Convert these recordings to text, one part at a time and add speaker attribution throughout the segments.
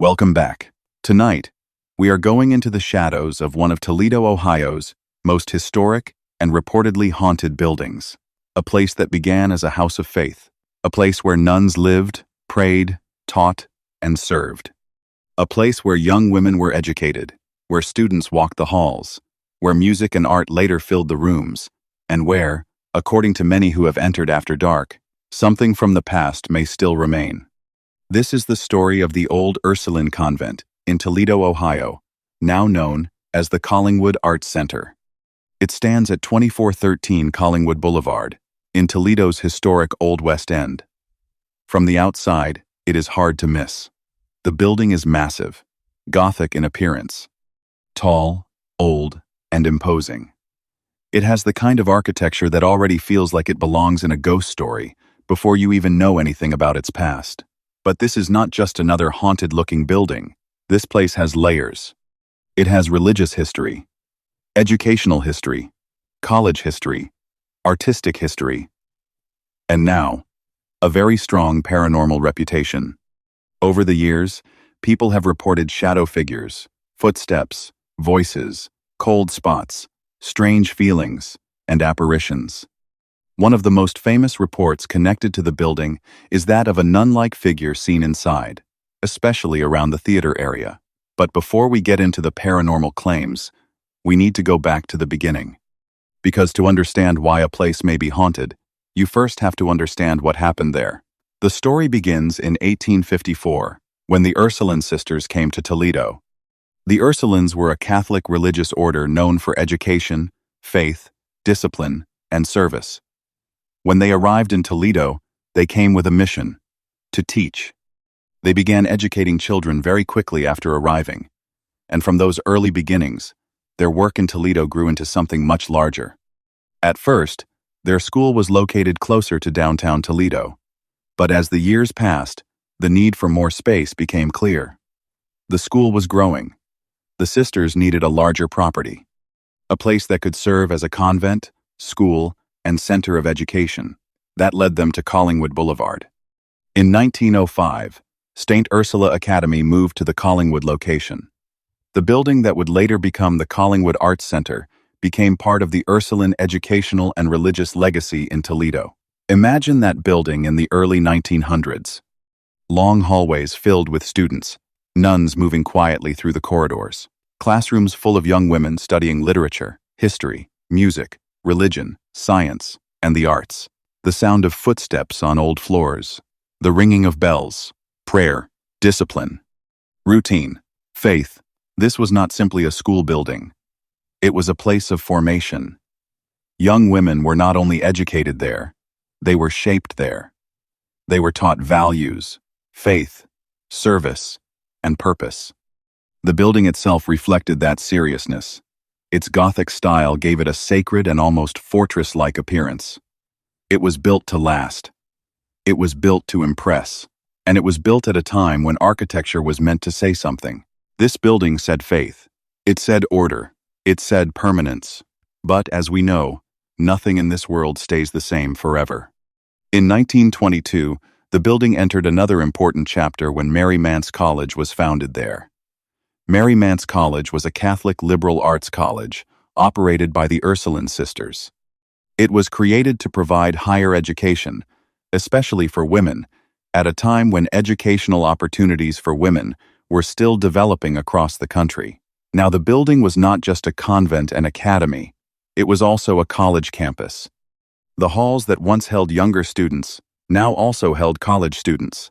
Speaker 1: Welcome back. Tonight, we are going into the shadows of one of Toledo, Ohio's most historic and reportedly haunted buildings. A place that began as a house of faith. A place where nuns lived, prayed, taught, and served. A place where young women were educated, where students walked the halls, where music and art later filled the rooms, and where, according to many who have entered after dark, something from the past may still remain. This is the story of the old Ursuline Convent in Toledo, Ohio, now known as the Collingwood Arts Center. It stands at 2413 Collingwood Boulevard, in Toledo's historic Old West End. From the outside, it is hard to miss. The building is massive, Gothic in appearance, tall, old, and imposing. It has the kind of architecture that already feels like it belongs in a ghost story before you even know anything about its past. But this is not just another haunted-looking building. This place has layers. It has religious history, educational history, college history, artistic history, and now, a very strong paranormal reputation. Over the years, people have reported shadow figures, footsteps, voices, cold spots, strange feelings, and apparitions. One of the most famous reports connected to the building is that of a nun-like figure seen inside, especially around the theater area. But before we get into the paranormal claims, we need to go back to the beginning. Because to understand why a place may be haunted, you first have to understand what happened there. The story begins in 1854, when the Ursuline Sisters came to Toledo. The Ursulines were a Catholic religious order known for education, faith, discipline, and service. When they arrived in Toledo, they came with a mission: to teach. They began educating children very quickly after arriving, and from those early beginnings, their work in Toledo grew into something much larger. At first, their school was located closer to downtown Toledo, but as the years passed, the need for more space became clear. The school was growing. The sisters needed a larger property, a place that could serve as a convent, school, and center of education. That led them to Collingwood Boulevard. In 1905, St. Ursula Academy moved to the Collingwood location. The building that would later become the Collingwood Arts Center became part of the Ursuline educational and religious legacy in Toledo. Imagine that building in the early 1900s. Long hallways filled with students, nuns moving quietly through the corridors, classrooms full of young women studying literature, history, music, religion, science, and the arts. The sound of footsteps on old floors, the ringing of bells, prayer, discipline, routine, faith. This was not simply a school building. It was a place of formation. Young women were not only educated there, they were shaped there. They were taught values, faith, service, and purpose. The building itself reflected that seriousness. Its Gothic style gave it a sacred and almost fortress-like appearance. It was built to last. It was built to impress. And it was built at a time when architecture was meant to say something. This building said faith. It said order. It said permanence. But, as we know, nothing in this world stays the same forever. In 1922, the building entered another important chapter when Mary Manse College was founded there. Mary Manse College was a Catholic liberal arts college operated by the Ursuline Sisters. It was created to provide higher education, especially for women, at a time when educational opportunities for women were still developing across the country. Now, the building was not just a convent and academy, it was also a college campus. The halls that once held younger students now also held college students.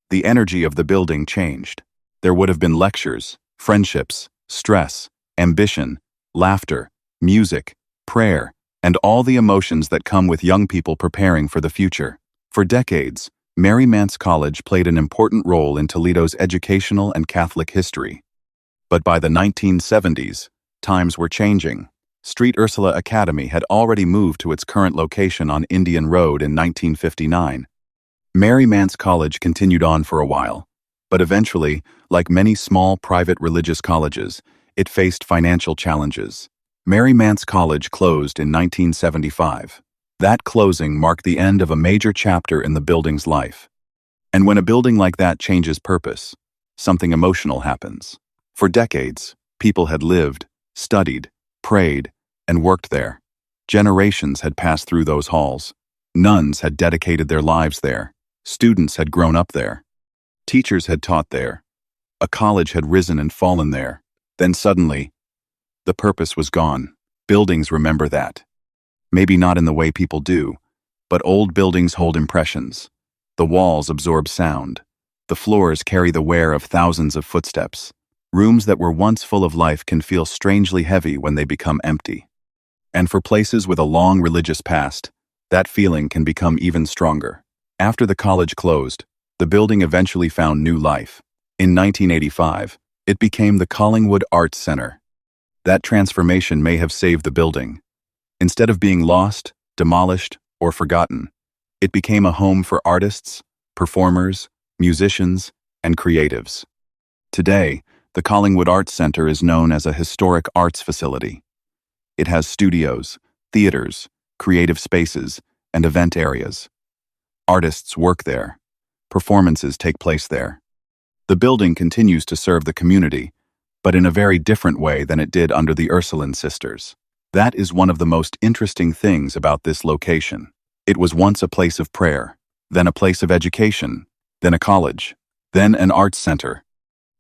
Speaker 1: The energy of the building changed. There would have been lectures, friendships, stress, ambition, laughter, music, prayer, and all the emotions that come with young people preparing for the future. For decades, Mary Manse College played an important role in Toledo's educational and Catholic history. But by the 1970s, times were changing. Street Ursula Academy had already moved to its current location on Indian Road in 1959. Mary Manse College continued on for a while, but eventually, like many small private religious colleges, it faced financial challenges. Mary Manse College closed in 1975. That closing marked the end of a major chapter in the building's life. And when a building like that changes purpose, something emotional happens. For decades, people had lived, studied, prayed, and worked there. Generations had passed through those halls. Nuns had dedicated their lives there. Students had grown up there. Teachers had taught there. A college had risen and fallen there. Then suddenly, the purpose was gone. Buildings remember that. Maybe not in the way people do, but old buildings hold impressions. The walls absorb sound. The floors carry the wear of thousands of footsteps. Rooms that were once full of life can feel strangely heavy when they become empty. And for places with a long religious past, that feeling can become even stronger. After the college closed, the building eventually found new life. In 1985, it became the Collingwood Arts Center. That transformation may have saved the building. Instead of being lost, demolished, or forgotten, it became a home for artists, performers, musicians, and creatives. Today, the Collingwood Arts Center is known as a historic arts facility. It has studios, theaters, creative spaces, and event areas. Artists work there. Performances take place there. The building continues to serve the community, but in a very different way than it did under the Ursuline Sisters. That is one of the most interesting things about this location. It was once a place of prayer, then a place of education, then a college, then an arts center.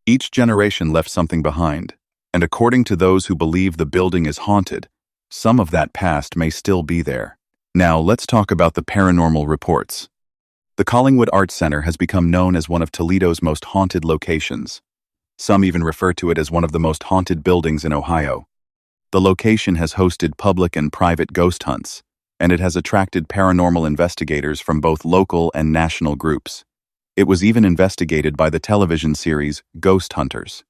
Speaker 1: Each generation left something behind, and according to those who believe the building is haunted, some of that past may still be there. Now let's talk about the paranormal reports. The Collingwood Arts Center has become known as one of Toledo's most haunted locations. Some even refer to it as one of the most haunted buildings in Ohio. The location has hosted public and private ghost hunts, and it has attracted paranormal investigators from both local and national groups. It was even investigated by the television series Ghost Hunters.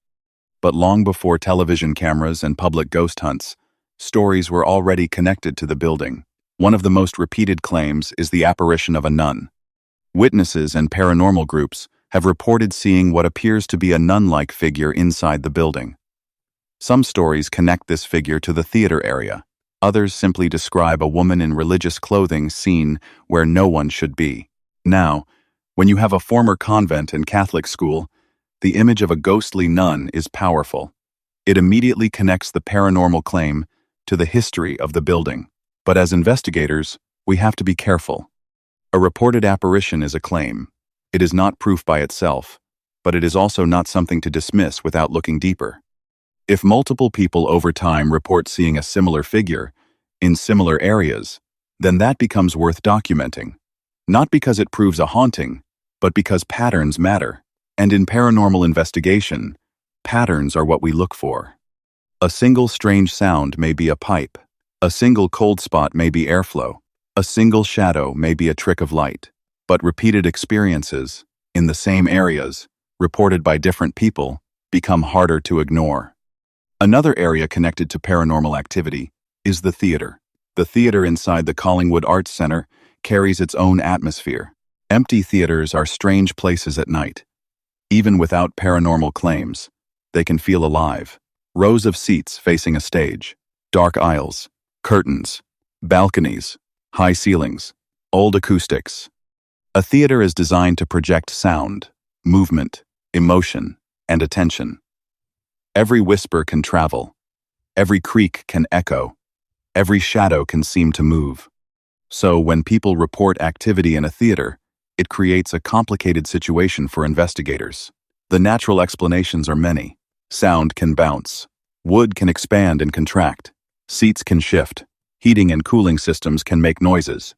Speaker 1: But long before television cameras and public ghost hunts, stories were already connected to the building. One of the most repeated claims is the apparition of a nun. Witnesses and paranormal groups have reported seeing what appears to be a nun-like figure inside the building. Some stories connect this figure to the theater area. Others simply describe a woman in religious clothing seen where no one should be. Now, when you have a former convent and Catholic school, the image of a ghostly nun is powerful. It immediately connects the paranormal claim to the history of the building. But as investigators, we have to be careful. A reported apparition is a claim. It is not proof by itself, but it is also not something to dismiss without looking deeper. If multiple people over time report seeing a similar figure in similar areas, then that becomes worth documenting. Not because it proves a haunting, but because patterns matter. And in paranormal investigation, patterns are what we look for. A single strange sound may be a pipe. A single cold spot may be airflow. A single shadow may be a trick of light. But repeated experiences, in the same areas, reported by different people, become harder to ignore. Another area connected to paranormal activity is the theater. The theater inside the Collingwood Arts Center carries its own atmosphere. Empty theaters are strange places at night. Even without paranormal claims, they can feel alive. Rows of seats facing a stage, dark aisles, curtains, balconies, high ceilings, old acoustics. A theater is designed to project sound, movement, emotion, and attention. Every whisper can travel. Every creak can echo. Every shadow can seem to move. So when people report activity in a theater, it creates a complicated situation for investigators. The natural explanations are many. Sound can bounce. Wood can expand and contract. Seats can shift. Heating and cooling systems can make noises.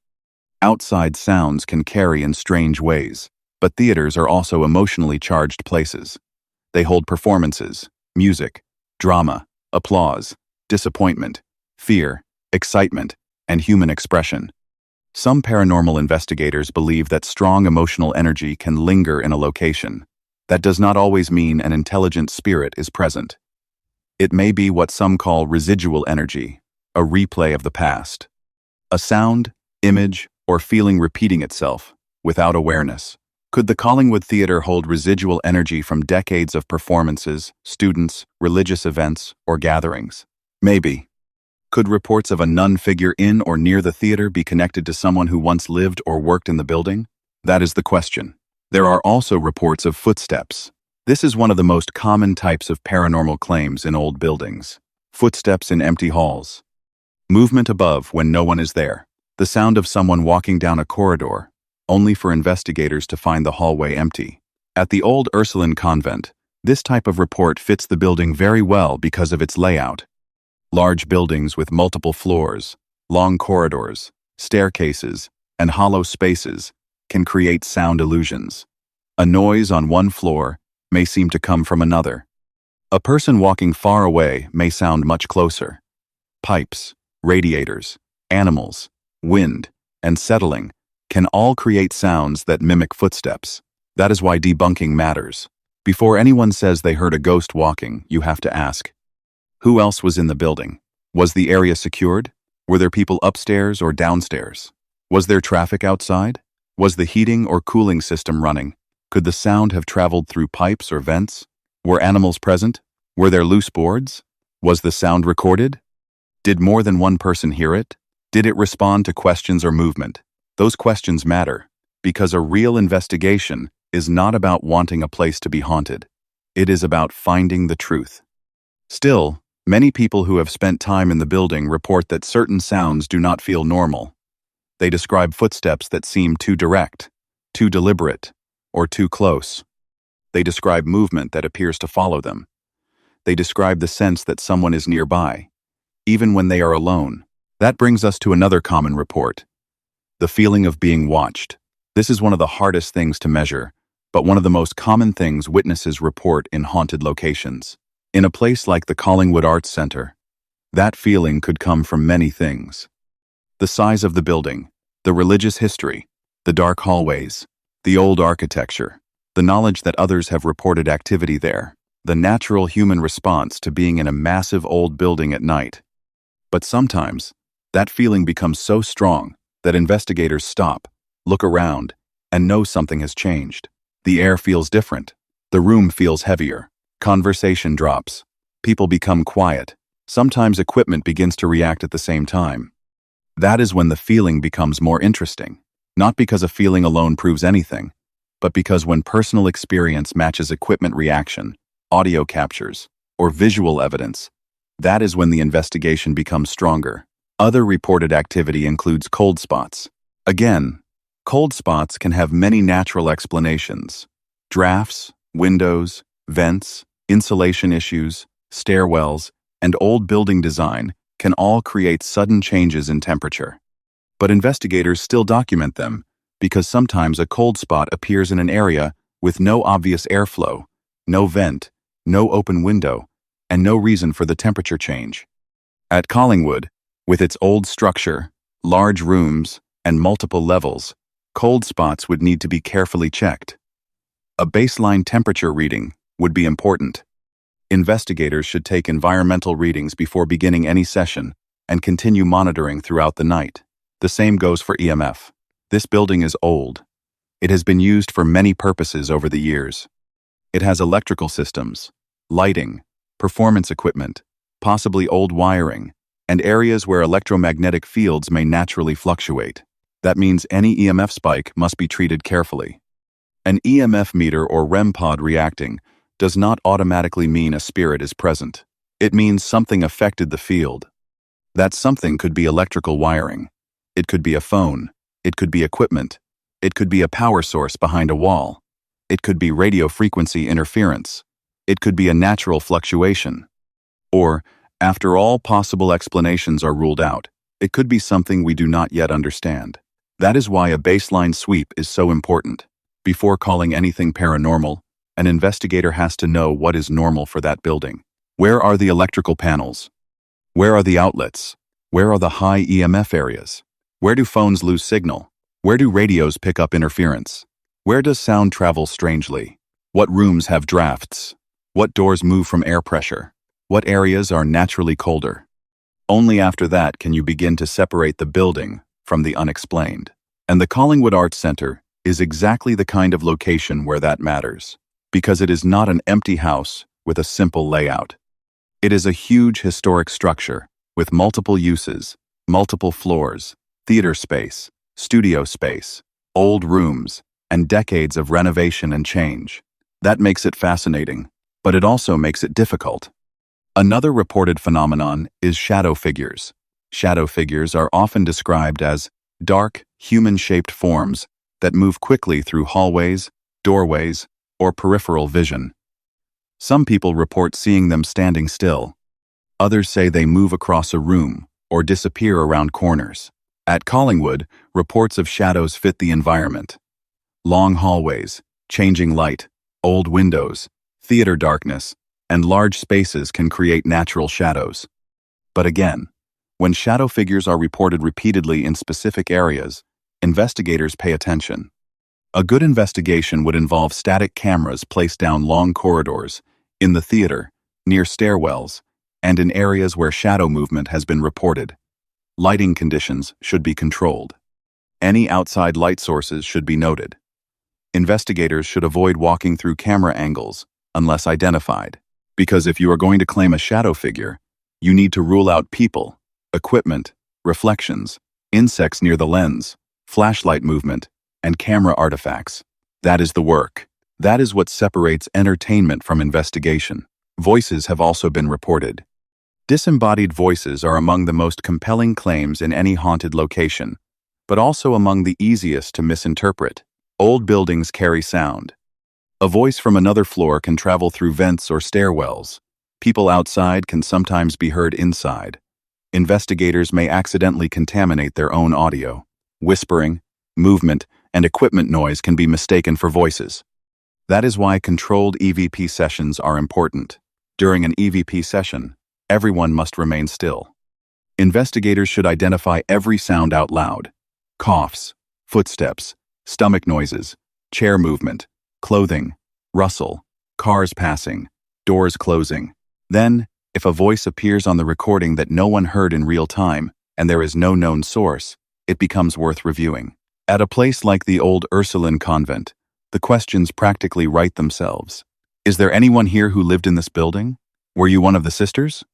Speaker 1: Outside sounds can carry in strange ways. But theaters are also emotionally charged places. They hold performances, music, drama, applause, disappointment, fear, excitement, and human expression. Some paranormal investigators believe that strong emotional energy can linger in a location. That does not always mean an intelligent spirit is present. It may be what some call residual energy, a replay of the past. A sound, image, or feeling repeating itself, without awareness. Could the Collingwood Theatre hold residual energy from decades of performances, students, religious events, or gatherings? Maybe. Could reports of a nun figure in or near the theater be connected to someone who once lived or worked in the building? That is the question. There are also reports of footsteps. This is one of the most common types of paranormal claims in old buildings. Footsteps in empty halls. Movement above when no one is there. The sound of someone walking down a corridor, only for investigators to find the hallway empty. At the old Ursuline Convent, this type of report fits the building very well because of its layout. Large buildings with multiple floors, long corridors, staircases, and hollow spaces can create sound illusions. A noise on one floor may seem to come from another. A person walking far away may sound much closer. Pipes, radiators, animals, wind, and settling can all create sounds that mimic footsteps. That is why debunking matters. Before anyone says they heard a ghost walking, you have to ask, who else was in the building? Was the area secured? Were there people upstairs or downstairs? Was there traffic outside? Was the heating or cooling system running? Could the sound have traveled through pipes or vents? Were animals present? Were there loose boards? Was the sound recorded? Did more than one person hear it? Did it respond to questions or movement? Those questions matter, because a real investigation is not about wanting a place to be haunted. It is about finding the truth. Still, many people who have spent time in the building report that certain sounds do not feel normal. They describe footsteps that seem too direct, too deliberate, or too close. They describe movement that appears to follow them. They describe the sense that someone is nearby, even when they are alone. That brings us to another common report: the feeling of being watched. This is one of the hardest things to measure, but one of the most common things witnesses report in haunted locations. In a place like the Collingwood Arts Center, that feeling could come from many things. The size of the building, the religious history, the dark hallways, the old architecture, the knowledge that others have reported activity there, the natural human response to being in a massive old building at night. But sometimes, that feeling becomes so strong that investigators stop, look around, and know something has changed. The air feels different. The room feels heavier. Conversation drops. People become quiet. Sometimes equipment begins to react at the same time. That is when the feeling becomes more interesting. Not because a feeling alone proves anything, but because when personal experience matches equipment reaction, audio captures, or visual evidence, that is when the investigation becomes stronger. Other reported activity includes cold spots. Again, cold spots can have many natural explanations. Drafts, windows, vents, insulation issues, stairwells, and old building design can all create sudden changes in temperature. But investigators still document them, because sometimes a cold spot appears in an area with no obvious airflow, no vent, no open window, and no reason for the temperature change. At Collingwood, with its old structure, large rooms, and multiple levels, cold spots would need to be carefully checked. A baseline temperature reading would be important. Investigators should take environmental readings before beginning any session and continue monitoring throughout the night. The same goes for EMF. This building is old. It has been used for many purposes over the years. It has electrical systems, lighting, performance equipment, possibly old wiring, and areas where electromagnetic fields may naturally fluctuate. That means any EMF spike must be treated carefully. An EMF meter or REM pod reacting does not automatically mean a spirit is present. It means something affected the field. That something could be electrical wiring. It could be a phone. It could be equipment. It could be a power source behind a wall. It could be radio frequency interference. It could be a natural fluctuation. Or, after all possible explanations are ruled out, it could be something we do not yet understand. That is why a baseline sweep is so important. Before calling anything paranormal, an investigator has to know what is normal for that building. Where are the electrical panels? Where are the outlets? Where are the high EMF areas? Where do phones lose signal? Where do radios pick up interference? Where does sound travel strangely? What rooms have drafts? What doors move from air pressure? What areas are naturally colder? Only after that can you begin to separate the building from the unexplained. And the Collingwood Arts Center is exactly the kind of location where that matters, because it is not an empty house with a simple layout. It is a huge historic structure with multiple uses, multiple floors, theater space, studio space, old rooms, and decades of renovation and change. That makes it fascinating, but it also makes it difficult. Another reported phenomenon is shadow figures. Shadow figures are often described as dark, human-shaped forms that move quickly through hallways, doorways, or peripheral vision. Some people report seeing them standing still. Others say they move across a room or disappear around corners. At Collingwood, reports of shadows fit the environment. Long hallways, changing light, old windows, theater darkness, and large spaces can create natural shadows. But again, when shadow figures are reported repeatedly in specific areas, investigators pay attention. A good investigation would involve static cameras placed down long corridors, in the theater, near stairwells, and in areas where shadow movement has been reported. Lighting conditions should be controlled. Any outside light sources should be noted. Investigators should avoid walking through camera angles, unless identified, because if you are going to claim a shadow figure, you need to rule out people, equipment, reflections, insects near the lens, flashlight movement, and camera artifacts. That is the work. That is what separates entertainment from investigation. Voices have also been reported. Disembodied voices are among the most compelling claims in any haunted location, but also among the easiest to misinterpret. Old buildings carry sound. A voice from another floor can travel through vents or stairwells. People outside can sometimes be heard inside. Investigators may accidentally contaminate their own audio. Whispering, movement, and equipment noise can be mistaken for voices. That is why controlled EVP sessions are important. During an EVP session, everyone must remain still. Investigators should identify every sound out loud. Coughs, footsteps, stomach noises, chair movement, clothing, rustle, cars passing, doors closing. Then, if a voice appears on the recording that no one heard in real time, and there is no known source, it becomes worth reviewing. At a place like the old Ursuline Convent, the questions practically write themselves. Is there anyone here who lived in this building? Were you one of the sisters?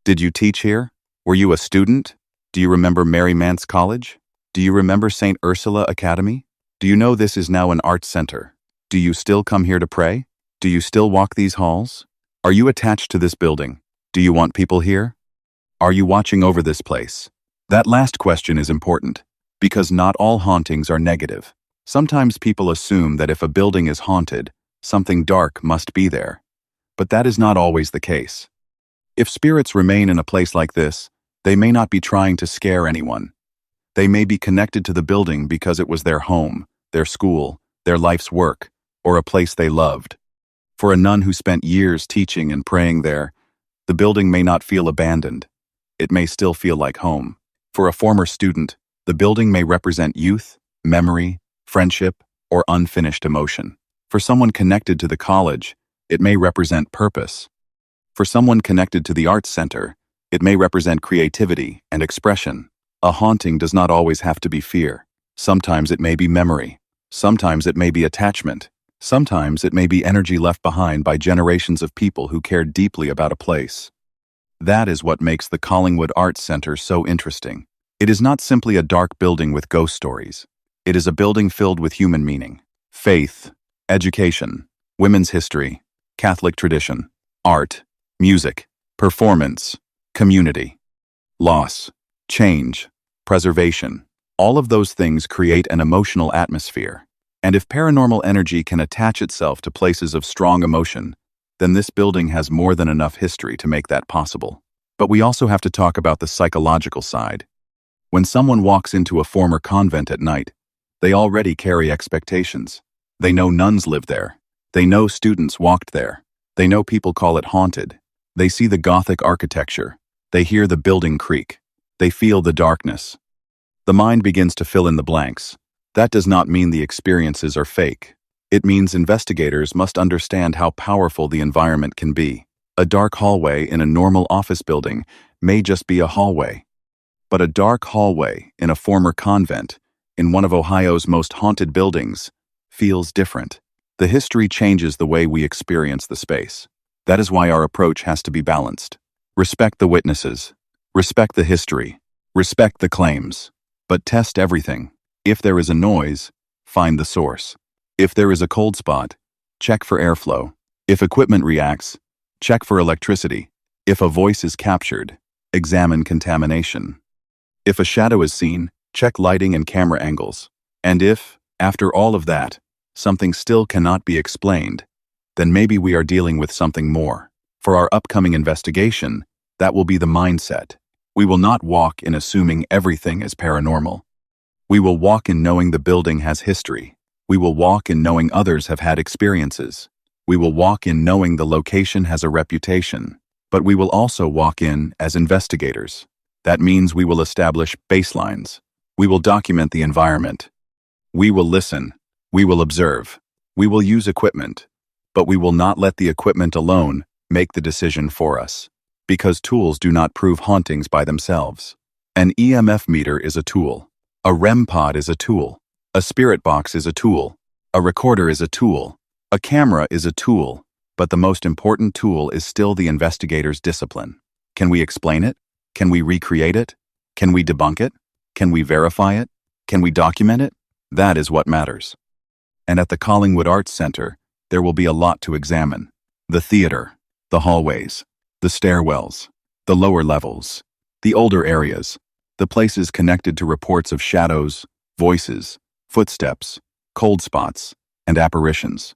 Speaker 1: Did you teach here? Were you a student? Do you remember Mary Manse College? Do you remember St. Ursula Academy? Do you know this is now an arts center? Do you still come here to pray? Do you still walk these halls? Are you attached to this building? Do you want people here? Are you watching over this place? That last question is important, because not all hauntings are negative. Sometimes people assume that if a building is haunted, something dark must be there. But that is not always the case. If spirits remain in a place like this, they may not be trying to scare anyone. They may be connected to the building because it was their home, their school, their life's work, or a place they loved. For a nun who spent years teaching and praying there, the building may not feel abandoned. It may still feel like home. For a former student, the building may represent youth, memory, friendship, or unfinished emotion. For someone connected to the college, it may represent purpose. For someone connected to the arts center, it may represent creativity and expression. A haunting does not always have to be fear. Sometimes it may be memory. Sometimes it may be attachment. Sometimes it may be energy left behind by generations of people who cared deeply about a place. That is what makes the Collingwood Arts Center so interesting. It is not simply a dark building with ghost stories. It is a building filled with human meaning, faith, education, women's history, Catholic tradition, art, music, performance, community, loss, change, preservation. All of those things create an emotional atmosphere. And if paranormal energy can attach itself to places of strong emotion, then this building has more than enough history to make that possible. But we also have to talk about the psychological side. When someone walks into a former convent at night, they already carry expectations. They know nuns live there. They know students walked there. They know people call it haunted. They see the Gothic architecture. They hear the building creak. They feel the darkness. The mind begins to fill in the blanks. That does not mean the experiences are fake. It means investigators must understand how powerful the environment can be. A dark hallway in a normal office building may just be a hallway. But a dark hallway in a former convent, in one of Ohio's most haunted buildings, feels different. The history changes the way we experience the space. That is why our approach has to be balanced. Respect the witnesses. Respect the history. Respect the claims. But test everything. If there is a noise, find the source. If there is a cold spot, check for airflow. If equipment reacts, check for electricity. If a voice is captured, examine contamination. If a shadow is seen, check lighting and camera angles. And if, after all of that, something still cannot be explained, then maybe we are dealing with something more. For our upcoming investigation, that will be the mindset. We will not walk in assuming everything is paranormal. We will walk in knowing the building has history. We will walk in knowing others have had experiences. We will walk in knowing the location has a reputation. But we will also walk in as investigators. That means we will establish baselines. We will document the environment. We will listen. We will observe. We will use equipment. But we will not let the equipment alone make the decision for us. Because tools do not prove hauntings by themselves. An EMF meter is a tool. A REM pod is a tool. A spirit box is a tool. A recorder is a tool. A camera is a tool. But the most important tool is still the investigator's discipline. Can we explain it? Can we recreate it? Can we debunk it? Can we verify it? Can we document it? That is what matters. And at the Collingwood Arts Center, there will be a lot to examine. The theater, the hallways, the stairwells, the lower levels, the older areas, the places connected to reports of shadows, voices, footsteps, cold spots, and apparitions.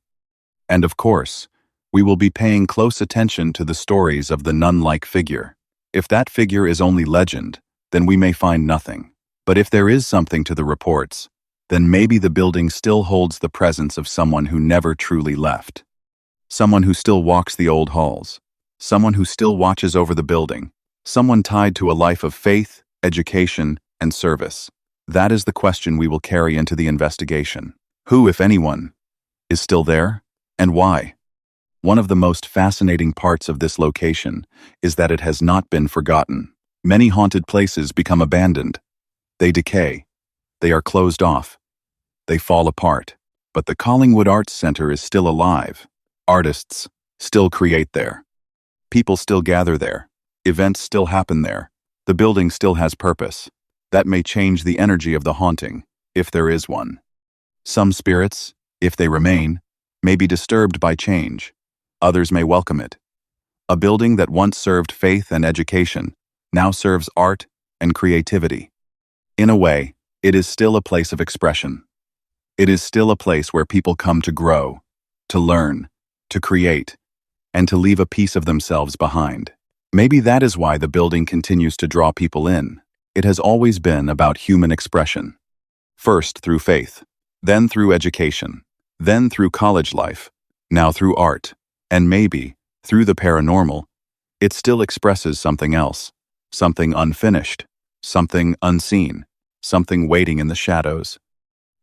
Speaker 1: And of course, we will be paying close attention to the stories of the nun-like figure. If that figure is only legend, then we may find nothing. But if there is something to the reports, then maybe the building still holds the presence of someone who never truly left. Someone who still walks the old halls. Someone who still watches over the building. Someone tied to a life of faith, education, and service. That is the question we will carry into the investigation. Who, if anyone, is still there, and why? One of the most fascinating parts of this location is that it has not been forgotten. Many haunted places become abandoned. They decay. They are closed off. They fall apart. But the Collingwood Arts Center is still alive. Artists still create there. People still gather there. Events still happen there. The building still has purpose. That may change the energy of the haunting, if there is one. Some spirits, if they remain, may be disturbed by change. Others may welcome it. A building that once served faith and education now serves art and creativity. In a way, it is still a place of expression. It is still a place where people come to grow, to learn, to create, and to leave a piece of themselves behind. Maybe that is why the building continues to draw people in. It has always been about human expression. First through faith, then through education, then through college life, now through art, and maybe, through the paranormal, it still expresses something else, something unfinished, something unseen, something waiting in the shadows.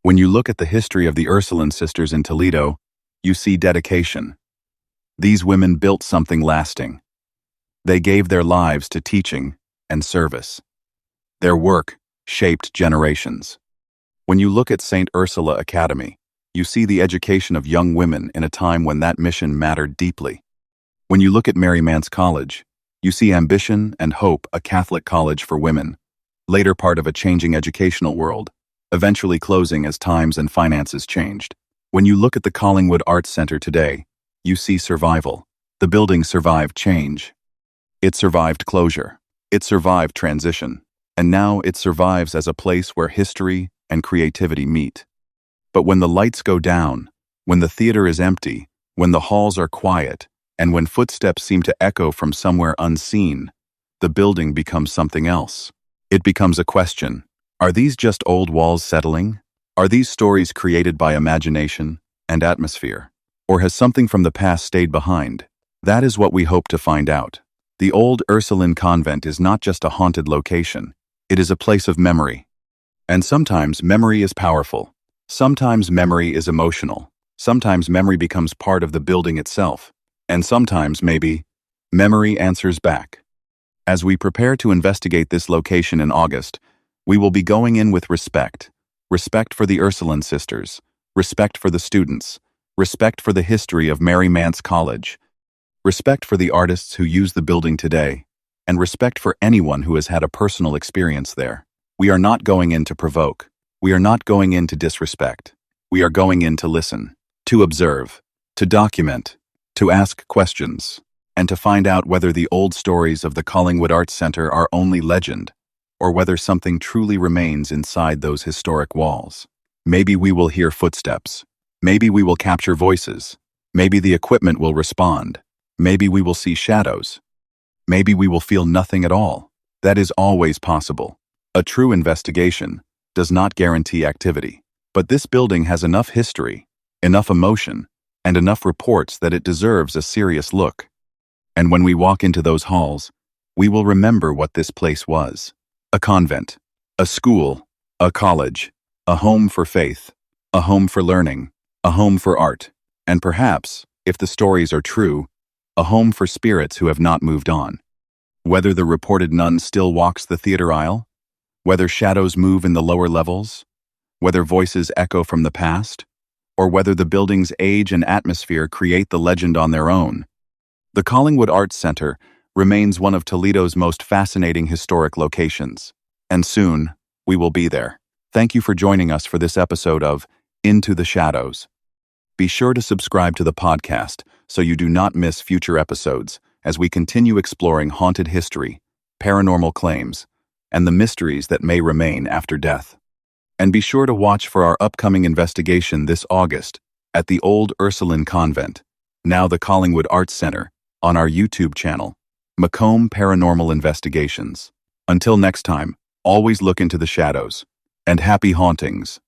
Speaker 1: When you look at the history of the Ursuline Sisters in Toledo, you see dedication. These women built something lasting. They gave their lives to teaching and service. Their work shaped generations. When you look at St. Ursula Academy, you see the education of young women in a time when that mission mattered deeply. When you look at Mary Manse College, you see ambition and hope, a Catholic college for women, later part of a changing educational world, eventually closing as times and finances changed. When you look at the Collingwood Arts Center today, you see survival. The building survived change. It survived closure. It survived transition. And now it survives as a place where history and creativity meet. But when the lights go down, when the theater is empty, when the halls are quiet, and when footsteps seem to echo from somewhere unseen, the building becomes something else. It becomes a question. Are these just old walls settling? Are these stories created by imagination and atmosphere? Or has something from the past stayed behind? That is what we hope to find out. The old Ursuline Convent is not just a haunted location. It is a place of memory. And sometimes memory is powerful. Sometimes memory is emotional. Sometimes memory becomes part of the building itself. And sometimes, maybe, memory answers back. As we prepare to investigate this location in August, we will be going in with respect. Respect for the Ursuline Sisters. Respect for the students. Respect for the history of Mary Manse College. Respect for the artists who use the building today. And respect for anyone who has had a personal experience there. We are not going in to provoke. We are not going in to disrespect. We are going in to listen, to observe, to to document, to ask questions, and to find out whether the old stories of the Collingwood Arts Center are only legend, or whether something truly remains inside those historic walls. Maybe we will hear footsteps. Maybe we will capture voices. Maybe the equipment will respond. Maybe we will see shadows. Maybe we will feel nothing at all. That is always possible. A true investigation does not guarantee activity. But this building has enough history, enough emotion, and enough reports that it deserves a serious look. And when we walk into those halls, we will remember what this place was. A convent, a school, a college, a home for faith, a home for learning, a home for art, and perhaps, if the stories are true, a home for spirits who have not moved on. Whether the reported nun still walks the theater aisle, whether shadows move in the lower levels, whether voices echo from the past, or whether the building's age and atmosphere create the legend on their own, the Collingwood Arts Center remains one of Toledo's most fascinating historic locations. And soon, we will be there. Thank you for joining us for this episode of Into the Shadows. Be sure to subscribe to the podcast so you do not miss future episodes as we continue exploring haunted history, paranormal claims, and the mysteries that may remain after death. And be sure to watch for our upcoming investigation this August at the old Ursuline Convent, now the Collingwood Arts Center, on our YouTube channel, Macomb Paranormal Investigations. Until next time, always look into the shadows, and happy hauntings.